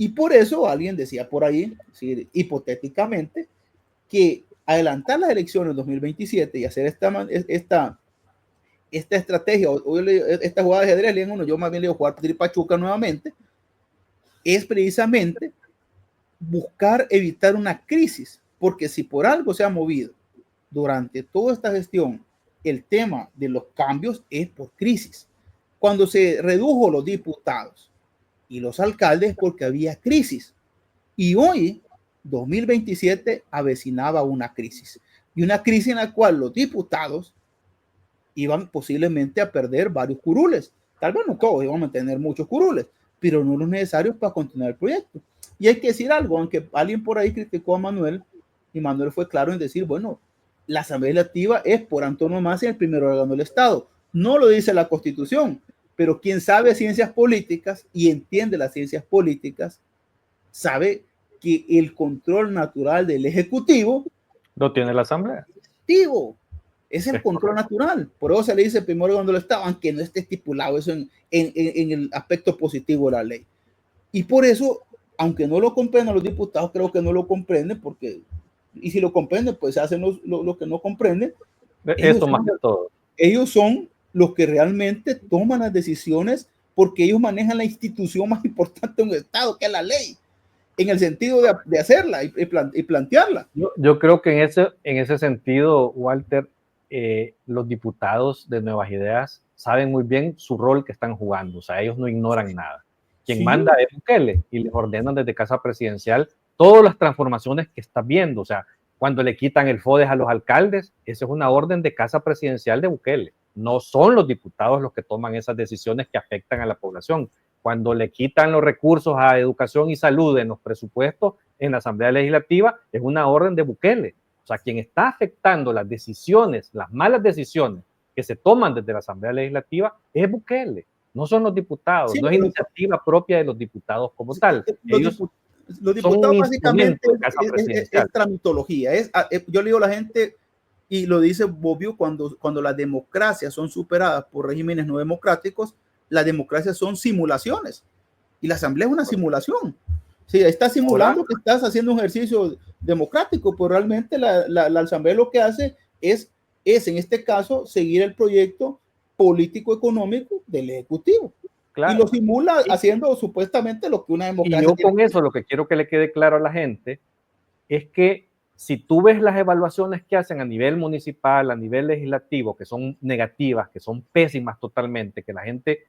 Y por eso alguien decía por ahí, sí, hipotéticamente, que adelantar las elecciones en 2027 y hacer esta estrategia, esta jugada de ajedrez, yo más bien le digo jugar Pachuca nuevamente, es precisamente buscar evitar una crisis, porque si por algo se ha movido durante toda esta gestión el tema de los cambios es por crisis. Cuando se redujo los diputados y los alcaldes porque había crisis. Y hoy, 2027, avecinaba una crisis. Y una crisis en la cual los diputados iban posiblemente a perder varios curules. Tal vez no todos, iban a tener muchos curules, pero no los necesarios para continuar el proyecto. Y hay que decir algo, aunque alguien por ahí criticó a Manuel, y Manuel fue claro en decir, bueno, la Asamblea Legislativa es por antonomasia el primer órgano del Estado. No lo dice la Constitución, pero quien sabe ciencias políticas y entiende las ciencias políticas, sabe que el control natural del Ejecutivo lo tiene la Asamblea. Es el control natural. Por eso se le dice primero cuando lo estaba, aunque no esté estipulado eso en el aspecto positivo de la ley. Y por eso, aunque no lo comprendan los diputados, creo que no lo comprenden, porque, y si lo comprenden, pues hacen lo que no comprenden. Eso más que todo. Ellos son los que realmente toman las decisiones porque ellos manejan la institución más importante de un Estado, que es la ley, en el sentido de hacerla y plantearla. Yo creo que en ese sentido, Walter, los diputados de Nuevas Ideas saben muy bien su rol que están jugando, o sea, ellos no ignoran nada. Quien manda es Bukele y les ordenan desde Casa Presidencial todas las transformaciones que estás viendo, o sea, cuando le quitan el FODES a los alcaldes, esa es una orden de Casa Presidencial de Bukele, no son los diputados los que toman esas decisiones que afectan a la población. Cuando le quitan los recursos a educación y salud en los presupuestos en la Asamblea Legislativa, es una orden de Bukele. O sea, quien está afectando las decisiones, las malas decisiones que se toman desde la Asamblea Legislativa es Bukele, no son los diputados, no es iniciativa propia de los diputados como tal. Los diputados básicamente es tramitología. Yo le digo a la gente, y lo dice Bobbio, cuando las democracias son superadas por regímenes no democráticos, las democracias son simulaciones. Y la Asamblea es una simulación. Sí, está simulando que estás haciendo un ejercicio democrático, pero realmente la Asamblea lo que hace es en este caso seguir el proyecto político-económico del Ejecutivo. Claro. Y lo simula haciendo supuestamente lo que una democracia. Y yo con eso lo que quiero que le quede claro a la gente es que si tú ves las evaluaciones que hacen a nivel municipal, a nivel legislativo, que son negativas, que son pésimas totalmente, que la gente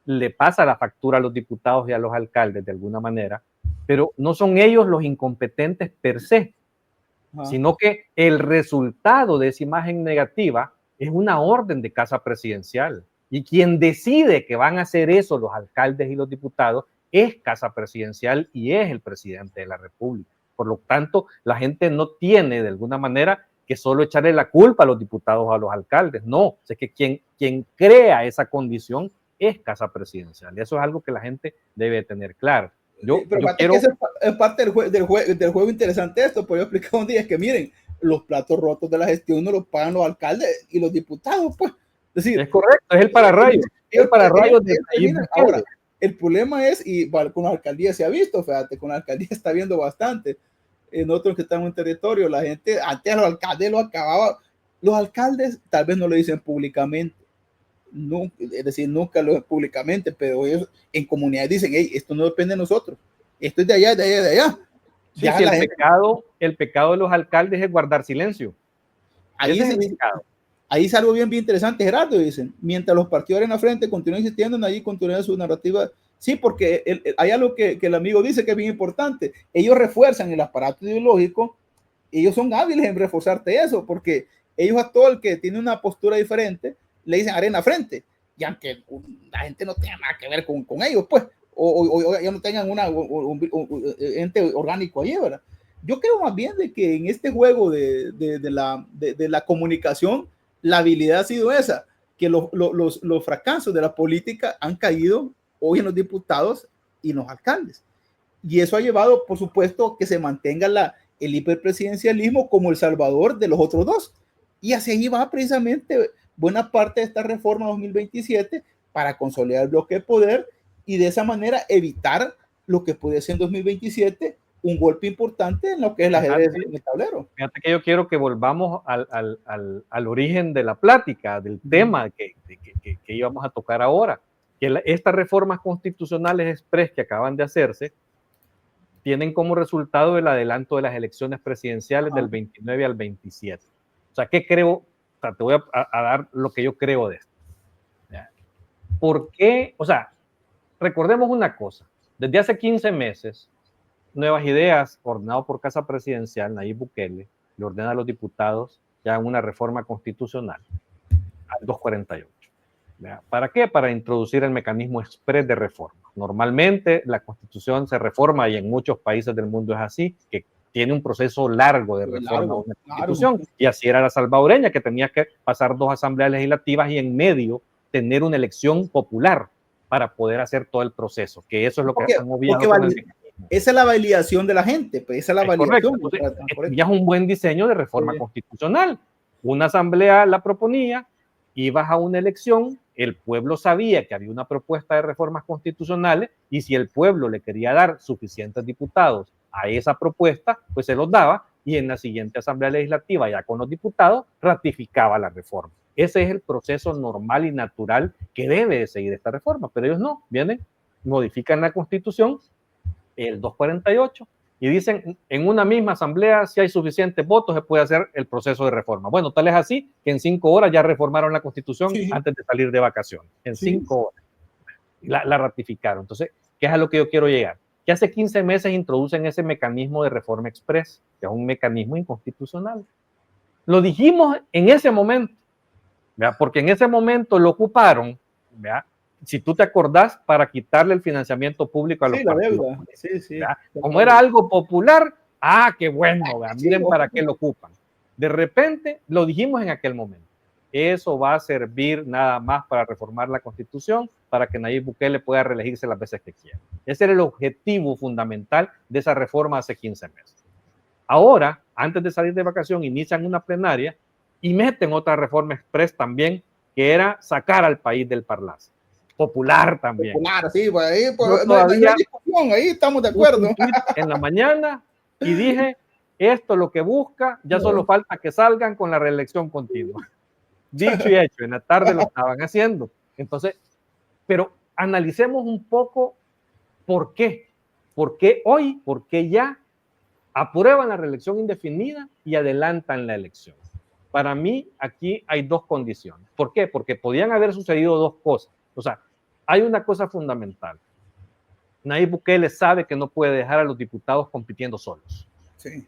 le pasa la factura a los diputados y a los alcaldes de alguna manera, pero no son ellos los incompetentes per se, sino que el resultado de esa imagen negativa es una orden de Casa Presidencial. Y quien decide que van a hacer eso los alcaldes y los diputados es Casa Presidencial y es el presidente de la República. Por lo tanto, la gente no tiene de alguna manera que solo echarle la culpa a los diputados o a los alcaldes. No, es que quien crea esa condición es Casa Presidencial. Y eso es algo que la gente debe tener claro. Pero quiero... es parte del juego interesante esto, pues yo expliqué un día, es que miren, los platos rotos de la gestión no los pagan los alcaldes y los diputados, pues. Es correcto, es el pararrayo. El pararrayo de ahora, el problema es, y con la alcaldía se ha visto, fíjate, con la alcaldía está viendo bastante. Nosotros que estamos en territorio, la gente, antes a los alcaldes lo acababa. Los alcaldes tal vez no lo dicen públicamente, no, es decir, nunca lo dicen públicamente, pero ellos en comunidades dicen, hey, esto no depende de nosotros, esto es de allá, de allá, de allá. Sí, sí, el pecado de los alcaldes es guardar silencio. Ahí es el pecado. Ahí es algo bien interesante, Gerardo, dicen, mientras los partidos en la frente continúan insistiendo en allí, continúan su narrativa. Sí, porque hay algo que el amigo dice que es bien importante. Ellos refuerzan el aparato ideológico, ellos son hábiles en reforzarte eso, porque ellos a todo el que tiene una postura diferente le dicen arena frente, y aunque la gente no tenga nada que ver con ellos, pues, o ya no tengan un ente orgánico allí, ¿verdad? Yo creo más bien de que en este juego de la comunicación, la habilidad ha sido esa, que los fracasos de la política han caído hoy en los diputados y en los alcaldes. Y eso ha llevado, por supuesto, que se mantenga el hiperpresidencialismo como el salvador de los otros dos. Y hacia ahí va precisamente buena parte de esta reforma 2027 para consolidar el bloque de poder y de esa manera evitar lo que puede ser en 2027 un golpe importante en lo que es el ajedrez en el tablero. Fíjate que yo quiero que volvamos al origen de la plática, del tema que íbamos a tocar ahora, que estas reformas constitucionales express que acaban de hacerse tienen como resultado el adelanto de las elecciones presidenciales del 29 al 27. O sea, ¿qué creo? O sea, te voy a dar lo que yo creo de esto. ¿Por qué? O sea, recordemos una cosa. Desde hace 15 meses, Nuevas Ideas, ordenado por Casa Presidencial, Nayib Bukele, le ordena a los diputados que hagan una reforma constitucional al 248. ¿Para qué? Para introducir el mecanismo express de reforma. Normalmente la Constitución se reforma, y en muchos países del mundo es así, que tiene un proceso largo de reforma de una Constitución, y así era la salvadoreña, que tenía que pasar 2 asambleas legislativas y en medio tener una elección popular para poder hacer todo el proceso, que eso es lo que han obviado con el mecanismo. Esa es la validación de la gente, pues esa es la validación. Ya es un buen diseño de reforma constitucional. Una asamblea la proponía, ibas a una elección, el pueblo sabía que había una propuesta de reformas constitucionales, y si el pueblo le quería dar suficientes diputados a esa propuesta, pues se los daba, y en la siguiente asamblea legislativa, ya con los diputados, ratificaba la reforma. Ese es el proceso normal y natural que debe de seguir esta reforma, pero ellos no, vienen, modifican la Constitución, el 248, y dicen, en una misma asamblea, si hay suficientes votos, se puede hacer el proceso de reforma. Bueno, tal es así que en 5 horas ya reformaron la Constitución antes de salir de vacaciones. En 5 horas la ratificaron. Entonces, ¿qué es a lo que yo quiero llegar? Que hace 15 meses introducen ese mecanismo de reforma express, que es un mecanismo inconstitucional. Lo dijimos en ese momento, ¿verdad? Porque en ese momento lo ocuparon, ¿verdad? Si tú te acordás, para quitarle el financiamiento público a los partidos. Como era algo popular, qué bueno, miren para qué lo ocupan. De repente, lo dijimos en aquel momento, eso va a servir nada más para reformar la Constitución, para que Nayib Bukele pueda reelegirse las veces que quiera. Ese era el objetivo fundamental de esa reforma hace 15 meses. Ahora, antes de salir de vacación, inician una plenaria y meten otra reforma express también, que era sacar al país del parlace. Popular también. Popular, sí, pues ahí, no hay discusión, ahí estamos de acuerdo. En la mañana y dije, esto lo que busca, ya solo falta que salgan con la reelección continua. Dicho y hecho, en la tarde lo estaban haciendo. Entonces, pero analicemos un poco por qué. ¿Por qué hoy? ¿Por qué ya aprueban la reelección indefinida y adelantan la elección? Para mí, aquí hay 2 condiciones. ¿Por qué? Porque podían haber sucedido 2 cosas. O sea, hay una cosa fundamental. Nayib Bukele sabe que no puede dejar a los diputados compitiendo solos. Sí.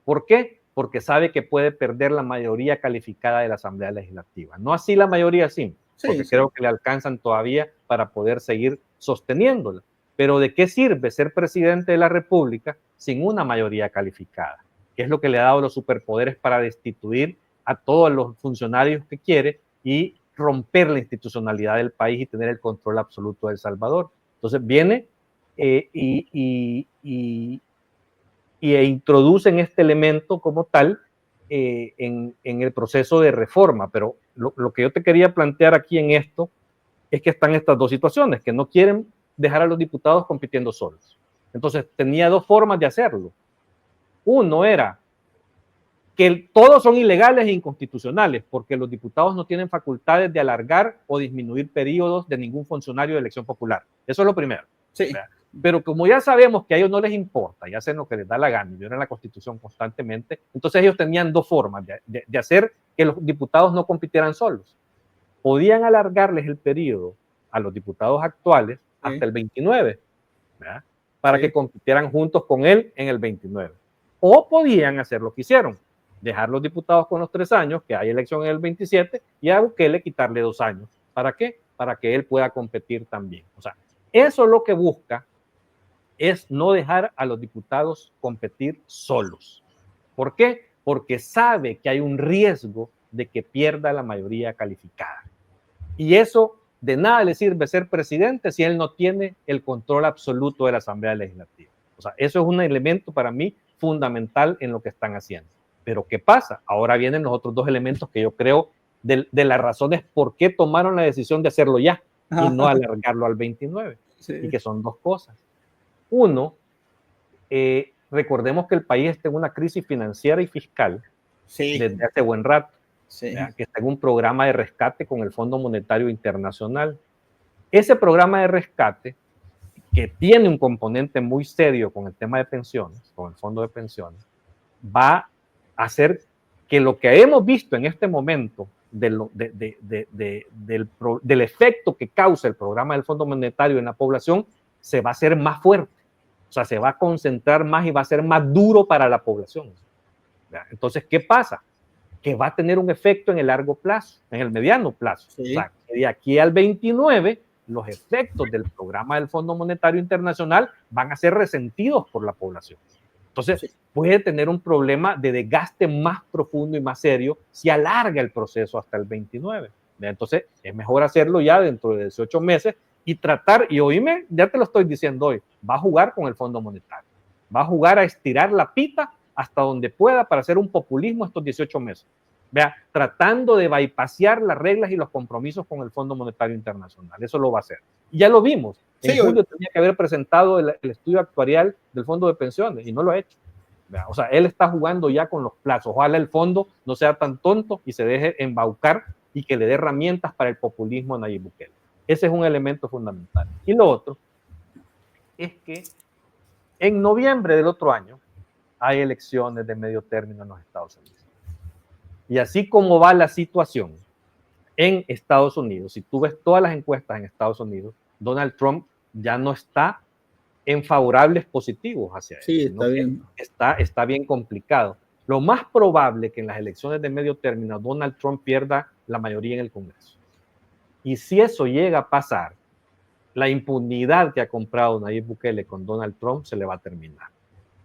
¿Por qué? Porque sabe que puede perder la mayoría calificada de la Asamblea Legislativa. No así la mayoría simple, porque creo que le alcanzan todavía para poder seguir sosteniéndola. Pero ¿de qué sirve ser presidente de la República sin una mayoría calificada? Que es lo que le ha dado los superpoderes para destituir a todos los funcionarios que quiere y romper la institucionalidad del país y tener el control absoluto de El Salvador. Entonces viene e introducen este elemento como tal en el proceso de reforma. Pero lo que yo te quería plantear aquí en esto es que están estas 2 situaciones, que no quieren dejar a los diputados compitiendo solos. Entonces tenía 2 formas de hacerlo. Uno era que todos son ilegales e inconstitucionales, porque los diputados no tienen facultades de alargar o disminuir periodos de ningún funcionario de elección popular. Eso es lo primero. Sí. Pero como ya sabemos que a ellos no les importa, ya hacen lo que les da la gana y violan la Constitución constantemente, entonces ellos tenían 2 formas de hacer que los diputados no compitieran solos. Podían alargarles el periodo a los diputados actuales hasta el 29, ¿verdad? Para que compitieran juntos con él en el 29. O podían hacer lo que hicieron, dejar los diputados con los 3 años, que hay elección en el 27, y a Bukele quitarle 2 años. ¿Para qué? Para que él pueda competir también. O sea, eso lo que busca es no dejar a los diputados competir solos. ¿Por qué? Porque sabe que hay un riesgo de que pierda la mayoría calificada. Y eso de nada le sirve ser presidente si él no tiene el control absoluto de la Asamblea Legislativa. O sea, eso es un elemento para mí fundamental en lo que están haciendo. Pero ¿qué pasa? Ahora vienen los otros 2 elementos que yo creo de las razones por qué tomaron la decisión de hacerlo ya y no alargarlo al 29. Y que son 2 cosas. Uno, recordemos que el país está en una crisis financiera y fiscal desde hace buen rato, que está en un programa de rescate con el Fondo Monetario Internacional. Ese programa de rescate, que tiene un componente muy serio con el tema de pensiones, con el fondo de pensiones, va a hacer que lo que hemos visto en este momento del efecto que causa el programa del Fondo Monetario en la población se va a hacer más fuerte. O sea, se va a concentrar más y va a ser más duro para la población. Entonces, ¿qué pasa? Que va a tener un efecto en el largo plazo, en el mediano plazo. O sea, que de aquí al 29, los efectos del programa del Fondo Monetario Internacional van a ser resentidos por la población. Entonces, puede tener un problema de desgaste más profundo y más serio si alarga el proceso hasta el 29. Entonces, es mejor hacerlo ya dentro de 18 meses y tratar, y oíme, ya te lo estoy diciendo hoy, va a jugar con el Fondo Monetario. Va a jugar a estirar la pita hasta donde pueda para hacer un populismo estos 18 meses. Vea, tratando de bypassear las reglas y los compromisos con el Fondo Monetario Internacional. Eso lo va a hacer. Y ya lo vimos. En julio tenía que haber presentado el estudio actuarial del Fondo de Pensiones y no lo ha hecho. Vea, o sea, él está jugando ya con los plazos. Ojalá el fondo no sea tan tonto y se deje embaucar y que le dé herramientas para el populismo a Nayib Bukele. Ese es un elemento fundamental. Y lo otro es que en noviembre del otro año hay elecciones de medio término en los Estados Unidos. Y así como va la situación en Estados Unidos, si tú ves todas las encuestas en Estados Unidos, Donald Trump ya no está en favorables positivos hacia él. Sí, está bien. Está bien complicado. Lo más probable es que en las elecciones de medio término Donald Trump pierda la mayoría en el Congreso. Y si eso llega a pasar, la impunidad que ha comprado Nayib Bukele con Donald Trump se le va a terminar.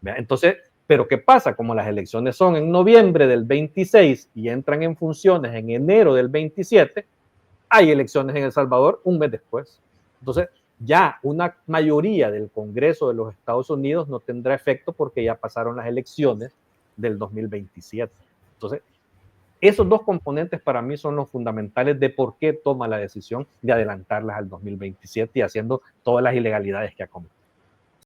Entonces, pero ¿qué pasa? Como las elecciones son en noviembre del 26 y entran en funciones en enero del 27, hay elecciones en El Salvador un mes después. Entonces, ya una mayoría del Congreso de los Estados Unidos no tendrá efecto porque ya pasaron las elecciones del 2027. Entonces, esos dos componentes para mí son los fundamentales de por qué toma la decisión de adelantarlas al 2027 y haciendo todas las ilegalidades que ha cometido.